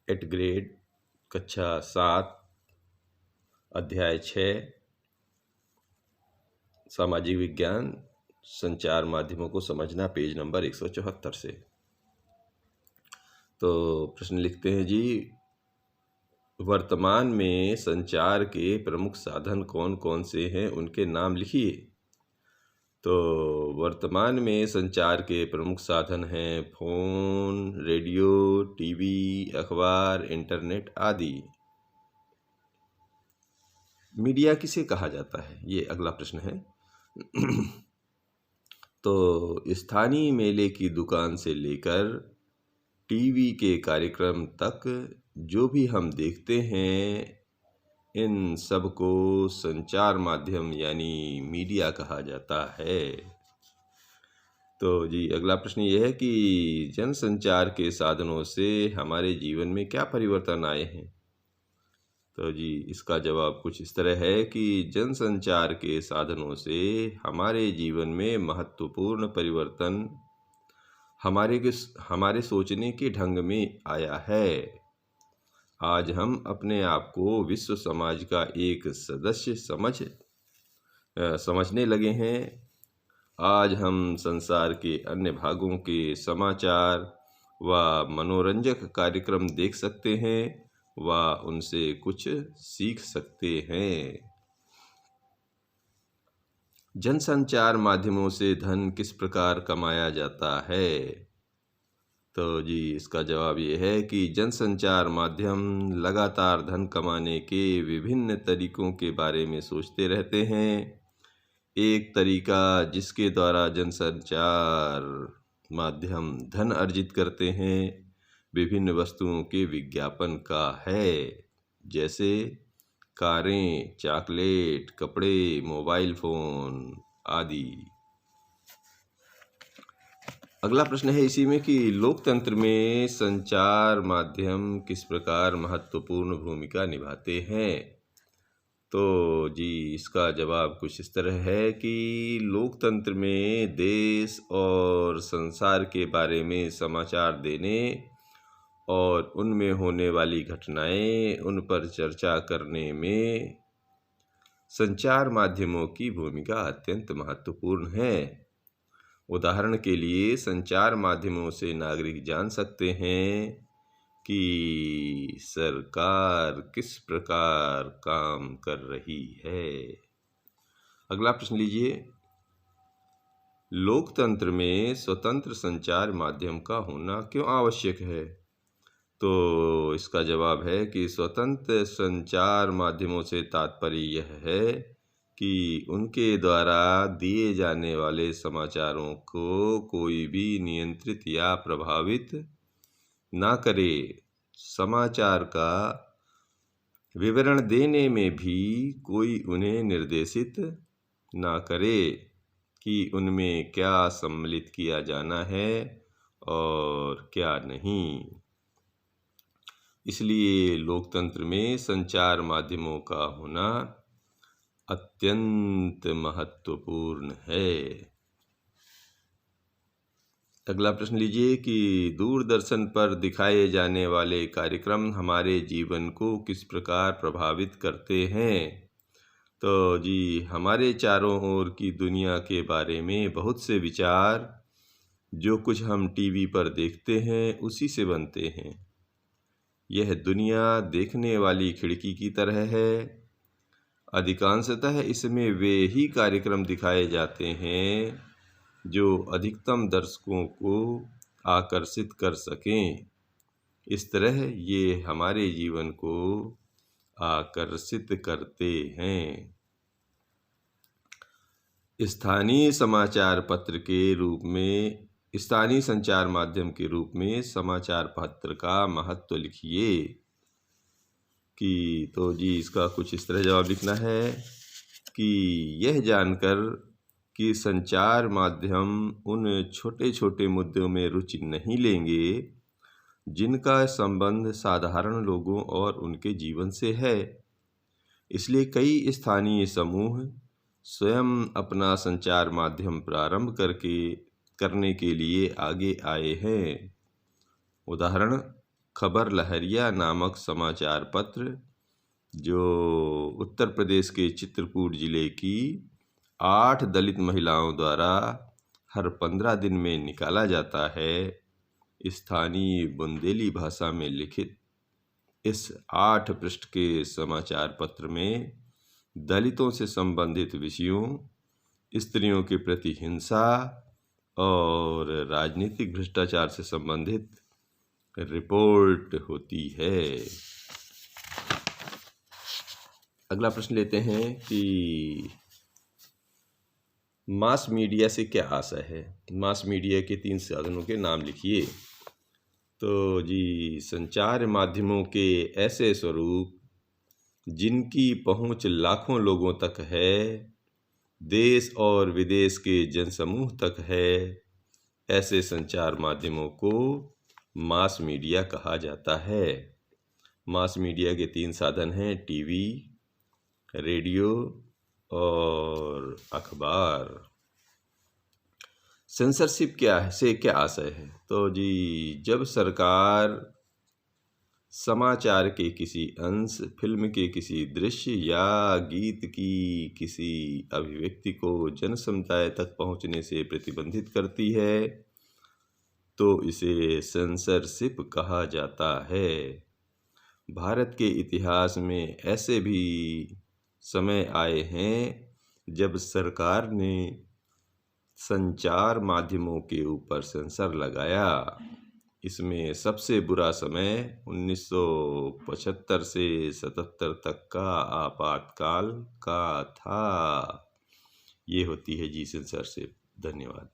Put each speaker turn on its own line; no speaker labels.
8 grade कक्षा 7 अध्याय 6 सामाजिक विज्ञान संचार माध्यमों को समझना, पेज नंबर 174 से। तो प्रश्न लिखते हैं जी, वर्तमान में संचार के प्रमुख साधन कौन कौन से हैं, उनके नाम लिखिए। तो वर्तमान में संचार के प्रमुख साधन हैं फोन, रेडियो, टीवी, अखबार, इंटरनेट आदि। मीडिया किसे कहा जाता है, ये अगला प्रश्न है। तो स्थानीय मेले की दुकान से लेकर टीवी के कार्यक्रम तक जो भी हम देखते हैं, इन सब को संचार माध्यम यानी मीडिया कहा जाता है। तो जी अगला प्रश्न ये है कि जनसंचार के साधनों से हमारे जीवन में क्या परिवर्तन आए हैं। तो जी इसका जवाब कुछ इस तरह है कि जनसंचार के साधनों से हमारे जीवन में महत्वपूर्ण परिवर्तन हमारे सोचने के ढंग में आया है। आज हम अपने आप को विश्व समाज का एक सदस्य समझने लगे हैं। आज हम संसार के अन्य भागों के समाचार व मनोरंजक कार्यक्रम देख सकते हैं व उनसे कुछ सीख सकते हैं। जनसंचार माध्यमों से धन किस प्रकार कमाया जाता है। तो जी इसका जवाब ये है कि जनसंचार माध्यम लगातार धन कमाने के विभिन्न तरीकों के बारे में सोचते रहते हैं। एक तरीका जिसके द्वारा जनसंचार माध्यम धन अर्जित करते हैं, विभिन्न वस्तुओं के विज्ञापन का है, जैसे कारें, चॉकलेट, कपड़े, मोबाइल फ़ोन आदि। अगला प्रश्न है इसी में कि लोकतंत्र में संचार माध्यम किस प्रकार महत्वपूर्ण भूमिका निभाते हैं। तो जी इसका जवाब कुछ इस तरह है कि लोकतंत्र में देश और संसार के बारे में समाचार देने और उनमें होने वाली घटनाएं, उन पर चर्चा करने में संचार माध्यमों की भूमिका अत्यंत महत्वपूर्ण है। उदाहरण के लिए संचार माध्यमों से नागरिक जान सकते हैं कि सरकार किस प्रकार काम कर रही है। अगला प्रश्न लीजिए, लोकतंत्र में स्वतंत्र संचार माध्यम का होना क्यों आवश्यक है। तो इसका जवाब है कि स्वतंत्र संचार माध्यमों से तात्पर्य यह है कि उनके द्वारा दिए जाने वाले समाचारों को कोई भी नियंत्रित या प्रभावित ना करे। समाचार का विवरण देने में भी कोई उन्हें निर्देशित ना करे कि उनमें क्या सम्मिलित किया जाना है और क्या नहीं। इसलिए लोकतंत्र में संचार माध्यमों का होना अत्यंत महत्वपूर्ण है। अगला प्रश्न लीजिए कि दूरदर्शन पर दिखाए जाने वाले कार्यक्रम हमारे जीवन को किस प्रकार प्रभावित करते हैं। तो जी हमारे चारों ओर की दुनिया के बारे में बहुत से विचार जो कुछ हम टीवी पर देखते हैं उसी से बनते हैं। यह दुनिया देखने वाली खिड़की की तरह है। अधिकांशतः इसमें वे ही कार्यक्रम दिखाए जाते हैं जो अधिकतम दर्शकों को आकर्षित कर सकें। इस तरह ये हमारे जीवन को आकर्षित करते हैं। स्थानीय समाचार पत्र के रूप में स्थानीय संचार माध्यम के रूप में समाचार पत्र का महत्व लिखिए। कि तो जी इसका कुछ इस तरह जवाब लिखना है कि यह जानकर कि संचार माध्यम उन छोटे छोटे मुद्दों में रुचि नहीं लेंगे जिनका संबंध साधारण लोगों और उनके जीवन से है। इसलिए कई स्थानीय समूह स्वयं अपना संचार माध्यम प्रारंभ करने के लिए आगे आए हैं। उदाहरण खबर लहरिया नामक समाचार पत्र जो उत्तर प्रदेश के चित्रकूट जिले की 8 दलित महिलाओं द्वारा हर 15 दिन में निकाला जाता है। स्थानीय बुंदेली भाषा में लिखित इस 8 पृष्ठ के समाचार पत्र में दलितों से संबंधित विषयों, स्त्रियों के प्रति हिंसा और राजनीतिक भ्रष्टाचार से संबंधित रिपोर्ट होती है। अगला प्रश्न लेते हैं कि मास मीडिया से क्या आशय है। मास मीडिया के 3 साधनों के नाम लिखिए। तो जी, संचार माध्यमों के ऐसे स्वरूप जिनकी पहुंच लाखों लोगों तक है, देश और विदेश के जनसमूह तक है, ऐसे संचार माध्यमों को मास मीडिया कहा जाता है। मास मीडिया के 3 साधन हैं, टीवी, रेडियो और अखबार। सेंसरशिप क्या आशय है। तो जी, जब सरकार समाचार के किसी अंश, फिल्म के किसी दृश्य या गीत की किसी अभिव्यक्ति को जन समुदाय तक पहुंचने से प्रतिबंधित करती है तो इसे सेंसरशिप कहा जाता है। भारत के इतिहास में ऐसे भी समय आए हैं जब सरकार ने संचार माध्यमों के ऊपर सेंसर लगाया। इसमें सबसे बुरा समय 1975 से 77 तक का आपातकाल का था। ये होती है जी सेंसरशिप। धन्यवाद।